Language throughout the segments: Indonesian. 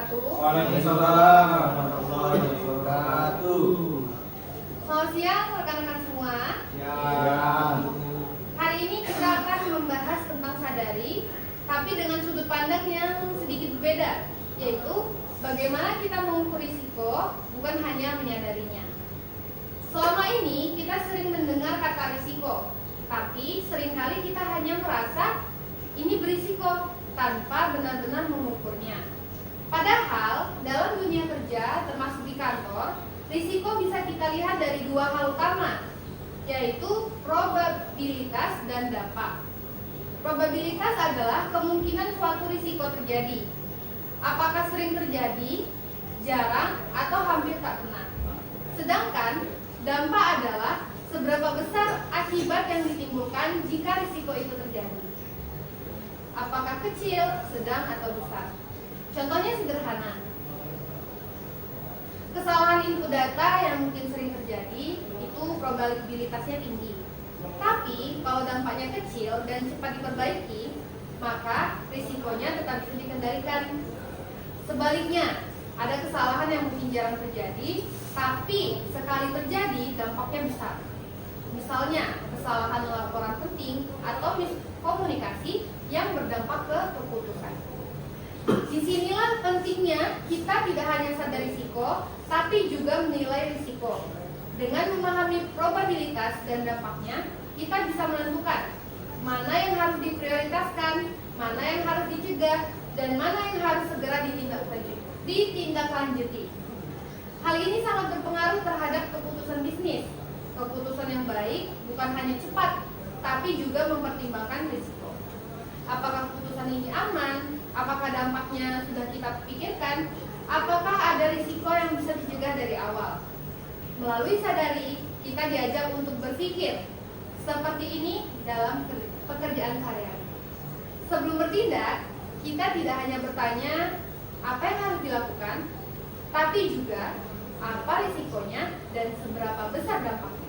wabarakatuh. Waalaikumsalam warahmatullahi wabarakatuh. Selamat siang rekan-rekan semua. Ya. Hari ini kita akan membahas tentang sadari, tapi dengan sudut pandang yang sedikit berbeda, yaitu bagaimana kita mengukur risiko, bukan hanya menyadarinya. Selama ini kita sering mendengar kata risiko, tapi seringkali kita hanya merasa ini berisiko tanpa benar-benar mengukurnya. Padahal dalam dunia kerja, termasuk di kantor, risiko bisa kita lihat dari dua hal utama, yaitu probabilitas dan dampak. Probabilitas adalah kemungkinan suatu risiko terjadi. Apakah sering terjadi, jarang, atau hampir tak pernah. Sedangkan dampak adalah seberapa besar akibat yang ditimbulkan jika risiko itu terjadi. Apakah kecil, sedang, atau besar. Contohnya sederhana. Kesalahan input data yang mungkin sering terjadi itu probabilitasnya tinggi. Tapi kalau dampaknya kecil dan cepat diperbaiki, maka risikonya tetap bisa dikendalikan. Sebaliknya, ada kesalahan yang mungkin jarang terjadi, tapi sekali terjadi dampaknya besar. Misalnya, kesalahan laporan penting atau miskomunikasi yang berdampak ke keputusan. Disinilah pentingnya kita tidak hanya sadar risiko, tapi juga menilai risiko. Dengan memahami probabilitas dan dampaknya, kita bisa menentukan mana yang harus diprioritaskan, mana yang harus dicegah, dan mana yang harus segera ditindaklanjuti. Hal ini sangat berpengaruh terhadap keputusan bisnis. Keputusan yang baik bukan hanya cepat, tapi juga mempertimbangkan risiko. Apakah keputusan ini aman? Apakah dampaknya sudah kita pikirkan? Apakah ada risiko yang bisa dicegah dari awal? Melalui sadari, kita diajak untuk berpikir seperti ini dalam pekerjaan sehari-hari. Sebelum bertindak, kita tidak hanya bertanya apa yang harus dilakukan, tapi juga apa risikonya dan seberapa besar dampaknya.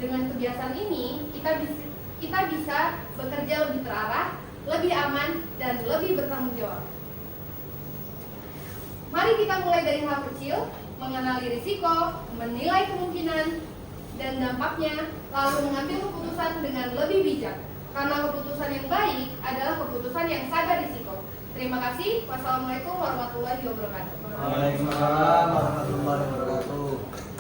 Dengan kebiasaan ini, kita bisa bekerja lebih terarah, lebih aman, dan lebih bertanggung jawab. Mari kita mulai dari hal kecil, mengenali risiko, menilai kemungkinan dan dampaknya, lalu mengambil keputusan dengan lebih bijak. Karena keputusan yang baik adalah keputusan yang sadar risiko. Terima kasih. Wassalamualaikum warahmatullahi wabarakatuh. Waalaikumsalam warahmatullahi wabarakatuh.